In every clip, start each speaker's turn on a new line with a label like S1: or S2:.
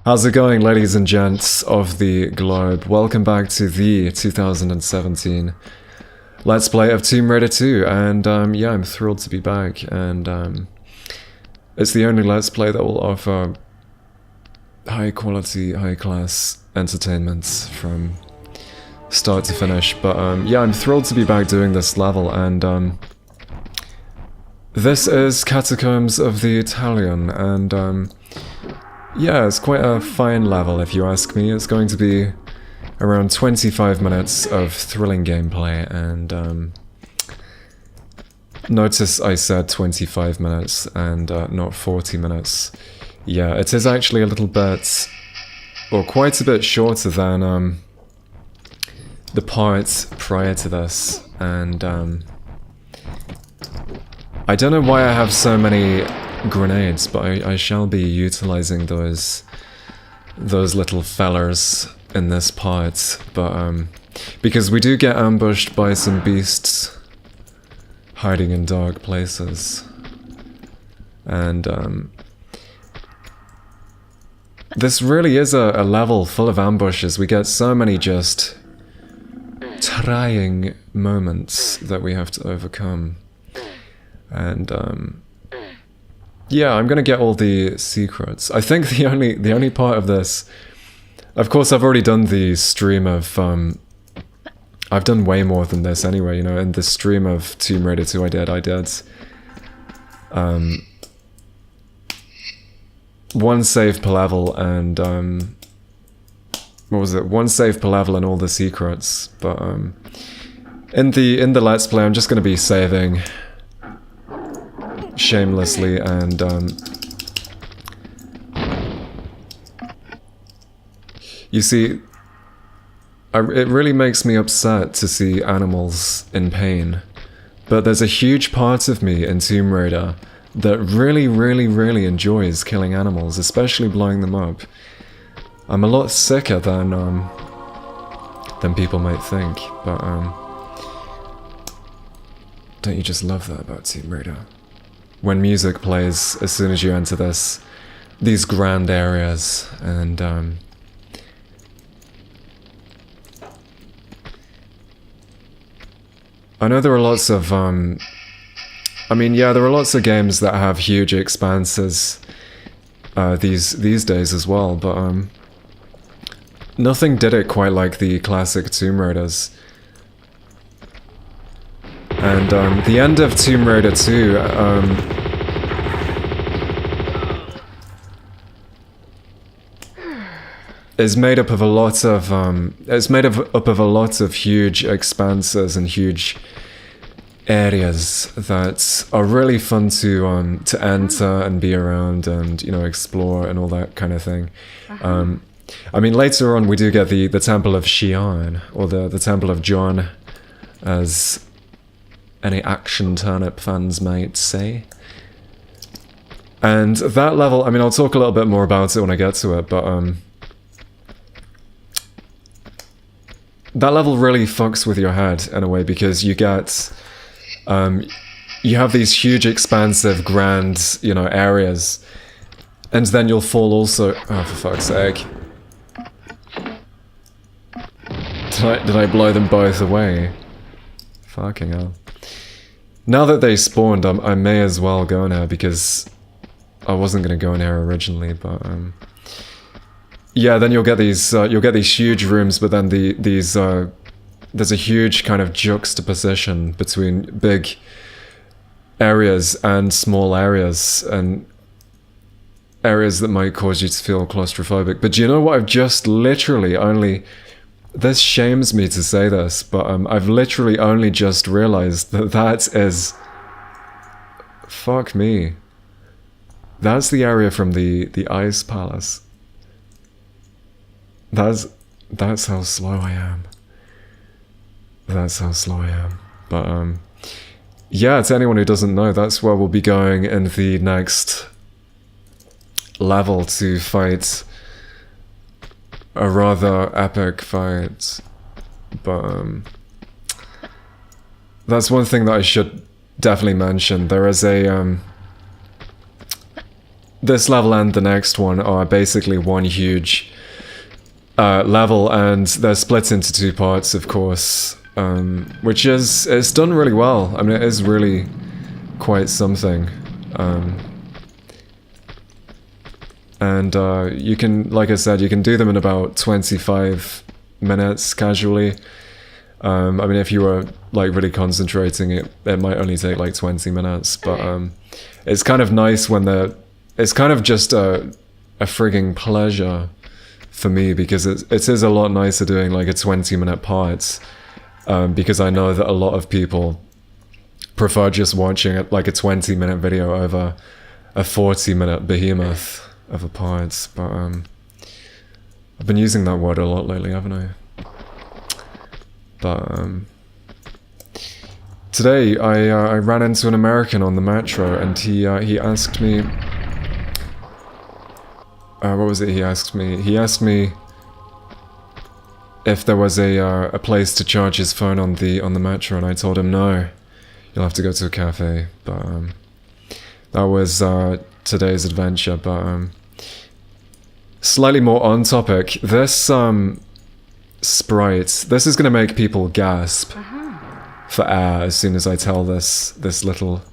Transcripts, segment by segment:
S1: How's it going, ladies and gents of the globe? Welcome back to the 2017 Let's Play of Tomb Raider 2, and yeah, I'm thrilled to be back, and it's the only Let's Play that will offer high quality, high class entertainment from start to finish, but yeah, I'm thrilled to be back doing this level, and this is Catacombs of the Talion, and yeah, it's quite a fine level if you ask me. It's going to be around 25 minutes of thrilling gameplay, and notice I said 25 minutes and not 40 minutes. Yeah, it is actually a little bit, or quite a bit shorter than the part prior to this, and I don't know why I have so many grenades, but I shall be utilizing those little fellers in this part, but because we do get ambushed by some beasts hiding in dark places, and this really is a level full of ambushes. We get so many just trying moments that we have to overcome, and yeah, I'm gonna get all the secrets. I think the only part of this, of course, I've already done the stream of I've done way more than this anyway. You know, in the stream of Tomb Raider 2, I did one save per level, and what was it? One save per level and all the secrets. But in the Let's Play, I'm just gonna be saving shamelessly, and you see, it really makes me upset to see animals in pain, but there's a huge part of me in Tomb Raider that really enjoys killing animals, especially blowing them up. I'm a lot sicker than people might think, but don't you just love that about Tomb Raider? When music plays as soon as you enter these grand areas, and I know there are lots of I mean, yeah, there are lots of games that have huge expanses these days as well, but nothing did it quite like the classic Tomb Raiders. And the end of Tomb Raider 2, is made up of a lot of huge expanses and huge areas that are really fun to enter and be around and, you know, explore and all that kind of thing. I mean, later on we do get the Temple of Xi'an, or the Temple of John, as any action turnip fans might say. And that level, I mean, I'll talk a little bit more about it when I get to it, but that level really fucks with your head in a way, because you get you have these huge expansive grand, you know, areas, and then you'll fall also, oh, for fuck's sake. Did I blow them both away? Fucking hell. Now that they spawned, I may as well go now, because I wasn't gonna go in here originally, but yeah, then you'll get these huge rooms, but then there's a huge kind of juxtaposition between big areas and small areas, and areas that might cause you to feel claustrophobic. But do you know what? I've just literally only, this shames me to say this, but I've literally only just realized that is, fuck me, that's the area from the Ice Palace. That's how slow I am. That's how slow I am. But yeah, to anyone who doesn't know, that's where we'll be going in the next level to fight a rather epic fight. But that's one thing that I should definitely mention. There is a this level and the next one are basically one huge level, and they're split into two parts, of course, which is, it's done really well. I mean, it is really quite something. And you can, like I said, you can do them in about 25 minutes casually. I mean, if you were like really concentrating, it might only take like 20 minutes, but it's kind of nice when it's kind of just a frigging pleasure for me, because it is a lot nicer doing like a 20-minute part, because I know that a lot of people prefer just watching it like a 20-minute video over a 40-minute behemoth of a part. But I've been using that word a lot lately, haven't I? But today I ran into an American on the metro, and he asked me, what was it he asked me? He asked me if there was a place to charge his phone on the metro, and I told him no, you'll have to go to a cafe. But that was today's adventure. But slightly more on topic, this sprite, this is gonna make people gasp for air as soon as I tell this little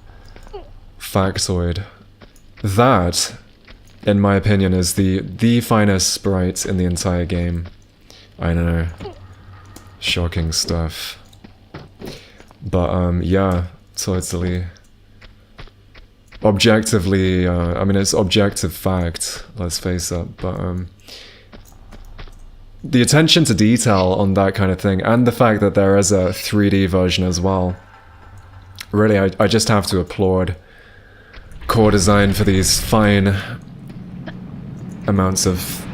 S1: factoid. That, in my opinion, is the finest sprite in the entire game. I know, shocking stuff. But yeah, totally. Objectively, I mean, it's objective fact, let's face it, but the attention to detail on that kind of thing, and the fact that there is a 3D version as well, really, I just have to applaud core design for these fine amounts of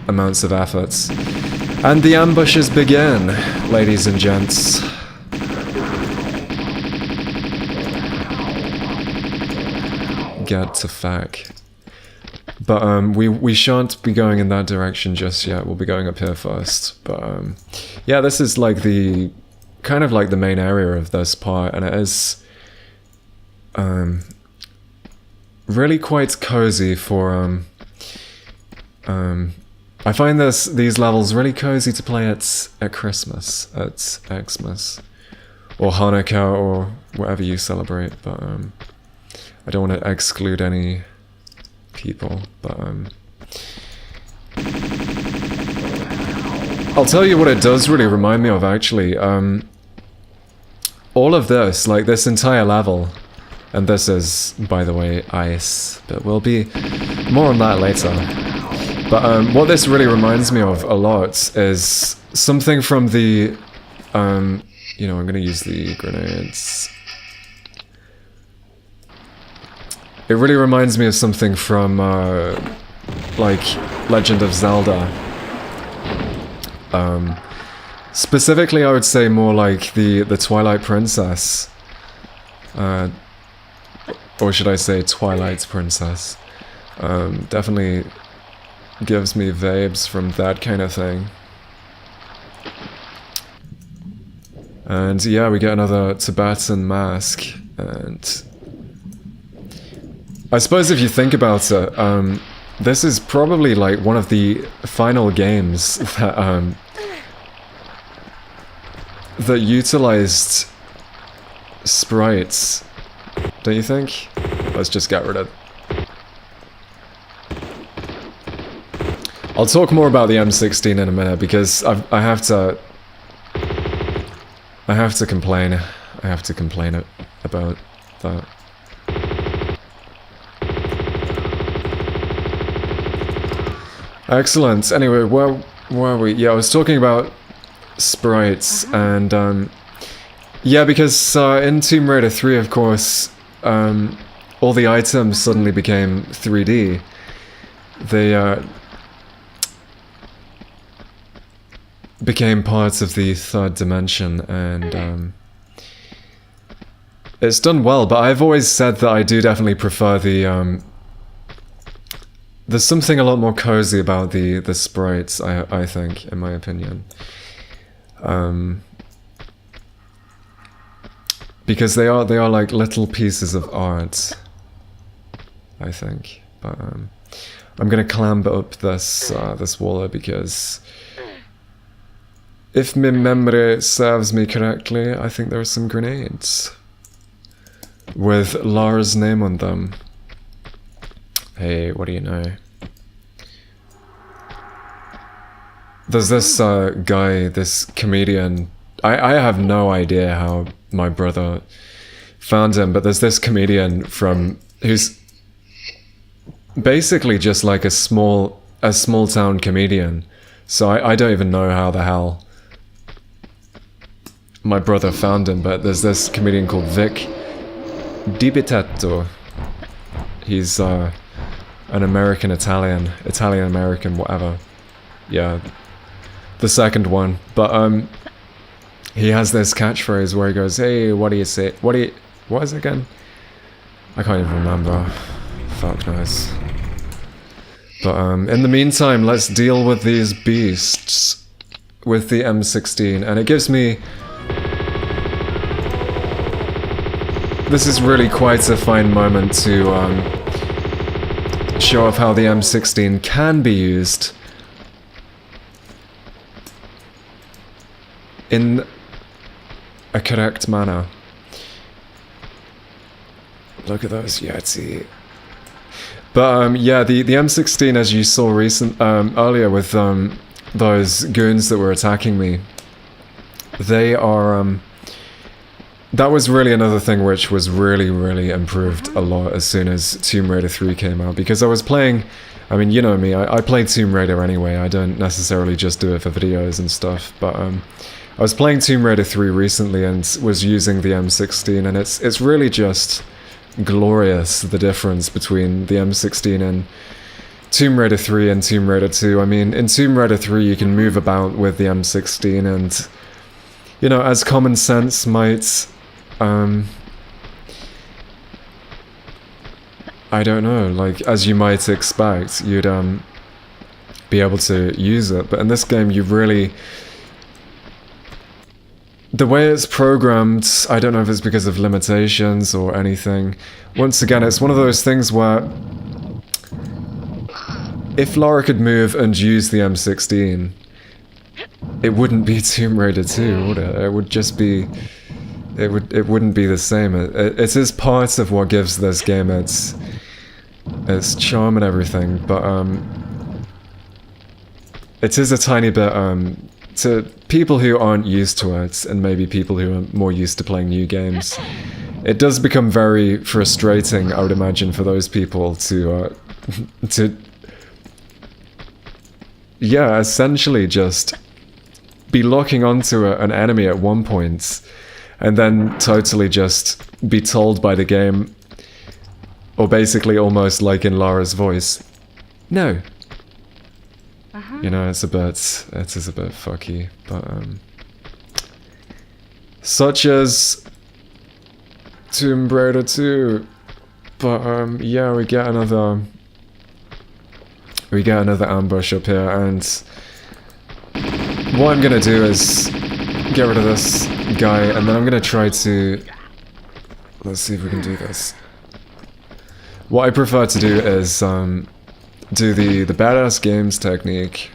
S1: efforts. And the ambushes begin, ladies and gents. Get to fact. But we shan't be going in that direction just yet. We'll be going up here first. But yeah, this is like the kind of like the main area of this part, and it is really quite cozy for I find these levels really cozy to play at Christmas, at Xmas, or Hanukkah, or whatever you celebrate. But I don't want to exclude any people, but I'll tell you what it does really remind me of, actually. All of this, like this entire level, and this is, by the way, ice, but we'll be more on that later. But what this really reminds me of a lot is something from the, you know, I'm gonna use the grenades. It really reminds me of something from, like, Legend of Zelda. Specifically, I would say more like the Twilight Princess. Or should I say Twilight Princess. Definitely gives me vibes from that kind of thing. And yeah, we get another Tibetan mask, and I suppose if you think about it, this is probably like one of the final games that that utilized sprites, don't you think? Let's just get rid of. I'll talk more about the M16 in a minute, because I have to complain. I have to complain about that. Excellent. Anyway, where were we? Yeah, I was talking about sprites, and yeah, because in Tomb Raider 3, of course, all the items suddenly became 3D. They became parts of the third dimension, and it's done well. But I've always said that I do definitely prefer the there's something a lot more cozy about the sprites, I think, in my opinion. Because they are like little pieces of art, I think. But I'm gonna clamber up this this wall because if my memory serves me correctly, I think there are some grenades with Lara's name on them. Hey, what do you know? There's this guy, this comedian. I have no idea how my brother found him, but there's this comedian who's basically just like a small town comedian. So I don't even know how the hell my brother found him, but there's this comedian called Vic Di. He's an Italian-American, whatever. Yeah, the second one. But he has this catchphrase where he goes, "Hey, what do you say? What is it again? I can't even remember. Fuck knows." But in the meantime, let's deal with these beasts with the M16, and it gives me... This is really quite a fine moment to show off how the M16 can be used in a correct manner. Look at those Yeti. But yeah, the M16, as you saw earlier with those goons that were attacking me, they are... that was really another thing which was really improved a lot as soon as Tomb Raider 3 came out, because I was playing... I mean, you know me, I played Tomb Raider anyway, I don't necessarily just do it for videos and stuff, but I was playing Tomb Raider 3 recently and was using the M16, and it's really just glorious, the difference between the M16 and Tomb Raider 3 and Tomb Raider 2. I mean, in Tomb Raider 3 you can move about with the M16 and, you know, as common sense might, I don't know, like, as you might expect, you'd be able to use it, but in this game you really... The way it's programmed, I don't know if it's because of limitations or anything. Once again, it's one of those things where if Lara could move and use the M16, it wouldn't be Tomb Raider 2, would it? It would just be... It wouldn't be the same. It is part of what gives this game its charm and everything, but it is a tiny bit... to people who aren't used to it, and maybe people who are more used to playing new games, it does become very frustrating, I would imagine, for those people to yeah, essentially just be locking onto an enemy at one point, and then totally just be told by the game, or basically almost like in Lara's voice, no. You know, it is a bit fucky, but such as Tomb Raider 2. But yeah, we get another ambush up here, and what I'm gonna do is get rid of this guy, and then I'm gonna try to... Let's see if we can do this. What I prefer to do is do the badass games technique,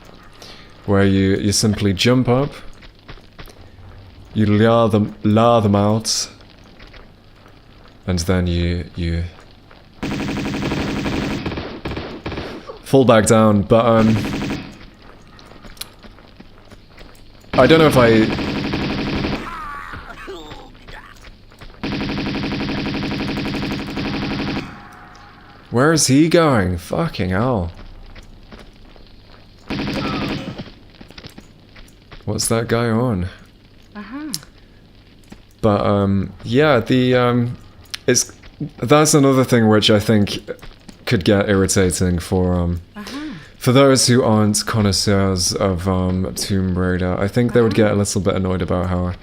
S1: where you simply jump up, you lure them out, and then you fall back down. But I don't know if I... Where is he going? Fucking hell. What's that guy on? But yeah, that's another thing which I think could get irritating for those who aren't connoisseurs of Tomb Raider. I think they would get a little bit annoyed about how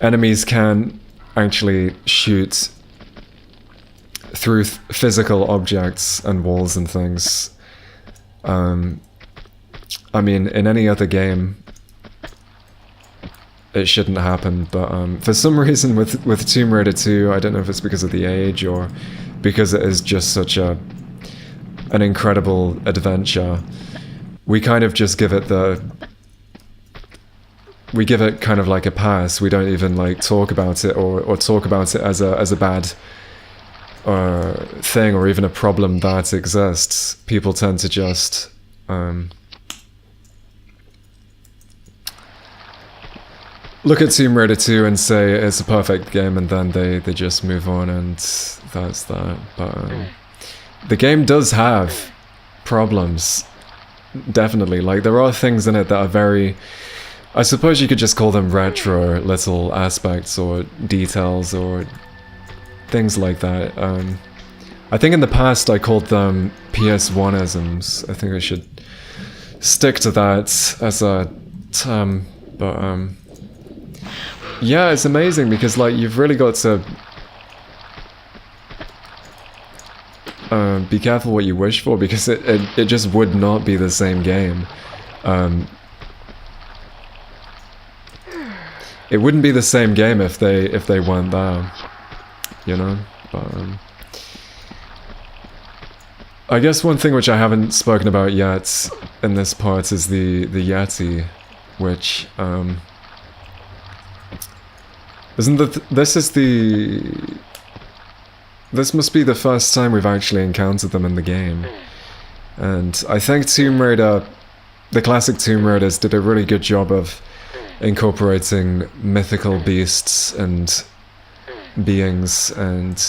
S1: enemies can actually shoot through physical objects and walls and things. I mean, in any other game, it shouldn't happen, but for some reason with Tomb Raider 2, I don't know if it's because of the age or because it is just such a an incredible adventure, we kind of just give it we give it kind of like a pass. We don't even like talk about it or talk about it as a bad thing or even a problem that exists. People tend to just look at Tomb Raider 2 and say it's a perfect game, and then they just move on, and that's that. But the game does have problems, definitely. Like, there are things in it that are very, I suppose you could just call them retro little aspects or details or things like that. I think in the past I called them PS1isms. I think I should stick to that as a term, but yeah, it's amazing because, like, you've really got to be careful what you wish for, because it just would not be the same game. It wouldn't be the same game if they weren't there, you know. But I guess one thing which I haven't spoken about yet in this part is the Yeti, which this must be the first time we've actually encountered them in the game. And I think Tomb Raider, the classic Tomb Raiders, did a really good job of incorporating mythical beasts and beings, and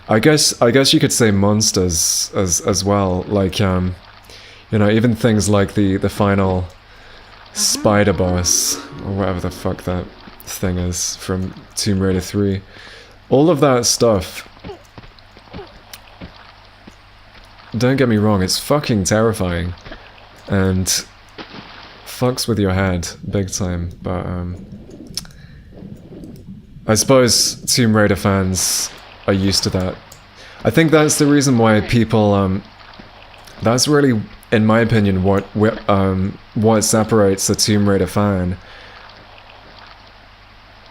S1: I guess you could say monsters as well. Like, you know, even things like the final spider boss, or whatever the fuck that thing is from Tomb Raider 3. All of that stuff, don't get me wrong, it's fucking terrifying and fucks with your head big time, but I suppose Tomb Raider fans are used to that. I think that's the reason why people, that's really, in my opinion, what separates a Tomb Raider fan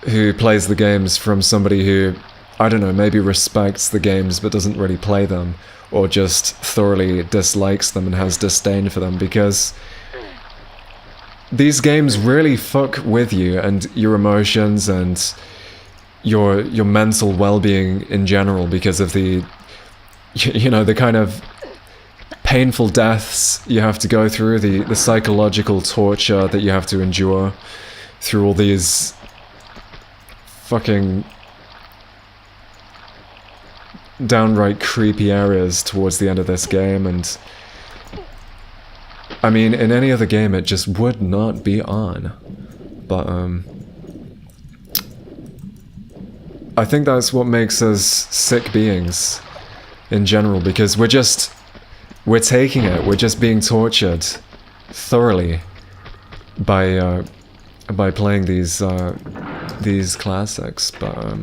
S1: who plays the games from somebody who, I don't know, maybe respects the games but doesn't really play them, or just thoroughly dislikes them and has disdain for them, because these games really fuck with you and your emotions and your mental well-being in general, because of the, you know, the kind of painful deaths you have to go through, the psychological torture that you have to endure through all these fucking downright creepy areas towards the end of this game. And I mean, in any other game it just would not be on, but I think that's what makes us sick beings in general, because we're taking it, we're just being tortured thoroughly by playing these classics, but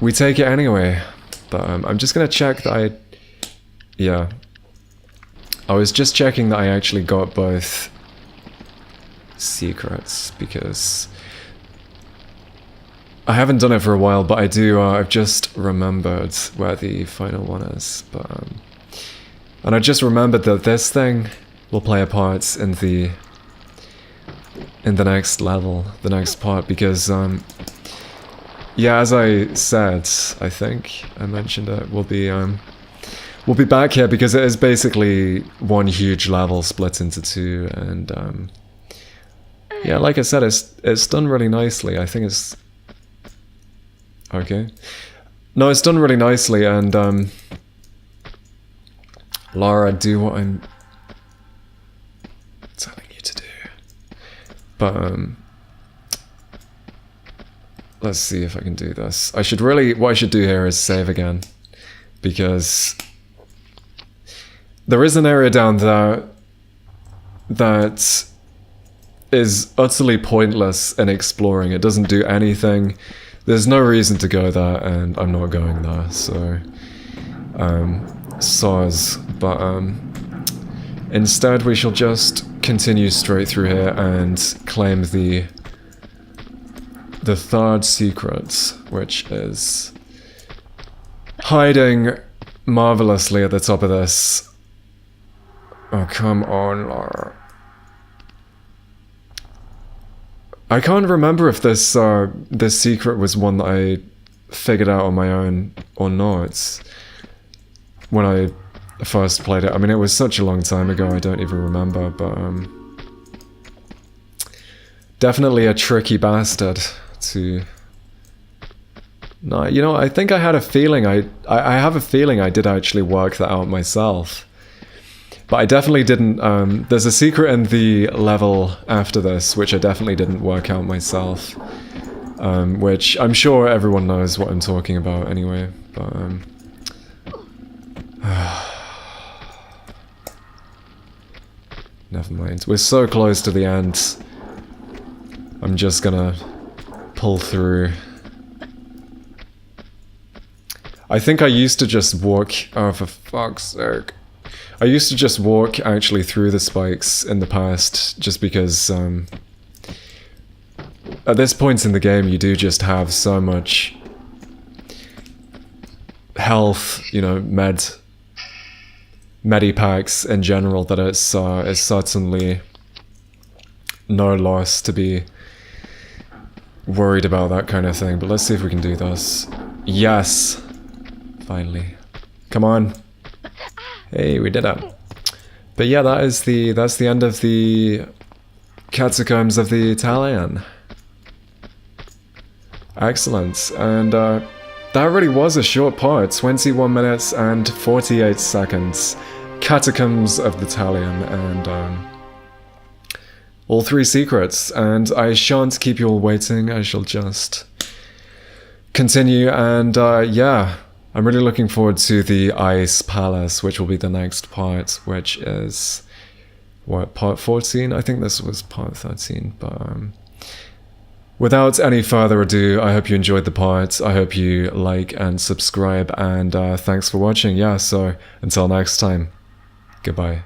S1: we take it anyway. But I'm just gonna check that I was just checking that I actually got both secrets, because I haven't done it for a while, but I do, I've just remembered where the final one is, but and I just remembered that this thing will play a part in the next level, the next part, because yeah, as I said, I think I mentioned it, we'll be back here because it is basically one huge level split into two, and yeah, like I said, it's done really nicely. I think it's okay. No, it's done really nicely, and Lara, do what I'm telling you to do. But let's see if I can do this. What I should do here is save again, because there is an area down there that is utterly pointless in exploring. It doesn't do anything. There's no reason to go there, and I'm not going there, so soz. But instead we shall just continue straight through here and claim the third secret, which is hiding marvelously at the top of this. Oh, come on, Laura. I can't remember if this this secret was one that I figured out on my own or not when I first played it. I mean, it was such a long time ago, I don't even remember, but definitely a tricky bastard to... No, you know, I think I had a feeling, I have a feeling I did actually work that out myself. But I definitely didn't, there's a secret in the level after this, which I definitely didn't work out myself. Which I'm sure everyone knows what I'm talking about anyway, but never mind. We're so close to the end. I'm just gonna pull through. I think I used to just walk, oh for fuck's sake. I used to just walk actually through the spikes in the past, just because at this point in the game you do just have so much health, you know, medipacks in general, that it's certainly no loss to be worried about that kind of thing. But let's see if we can do this. Yes! Finally. Come on. Hey, we did it. But yeah, that's the end of the Catacombs of the Talion. Excellent. And that really was a short part. 21 minutes and 48 seconds. Catacombs of the Talion, and all 3 secrets. And I shan't keep you all waiting. I shall just continue, and yeah. I'm really looking forward to the Ice Palace, which will be the next part, which is, what, part 14? I think this was part 13, but without any further ado, I hope you enjoyed the part. I hope you like and subscribe, and thanks for watching. Yeah, so until next time, goodbye.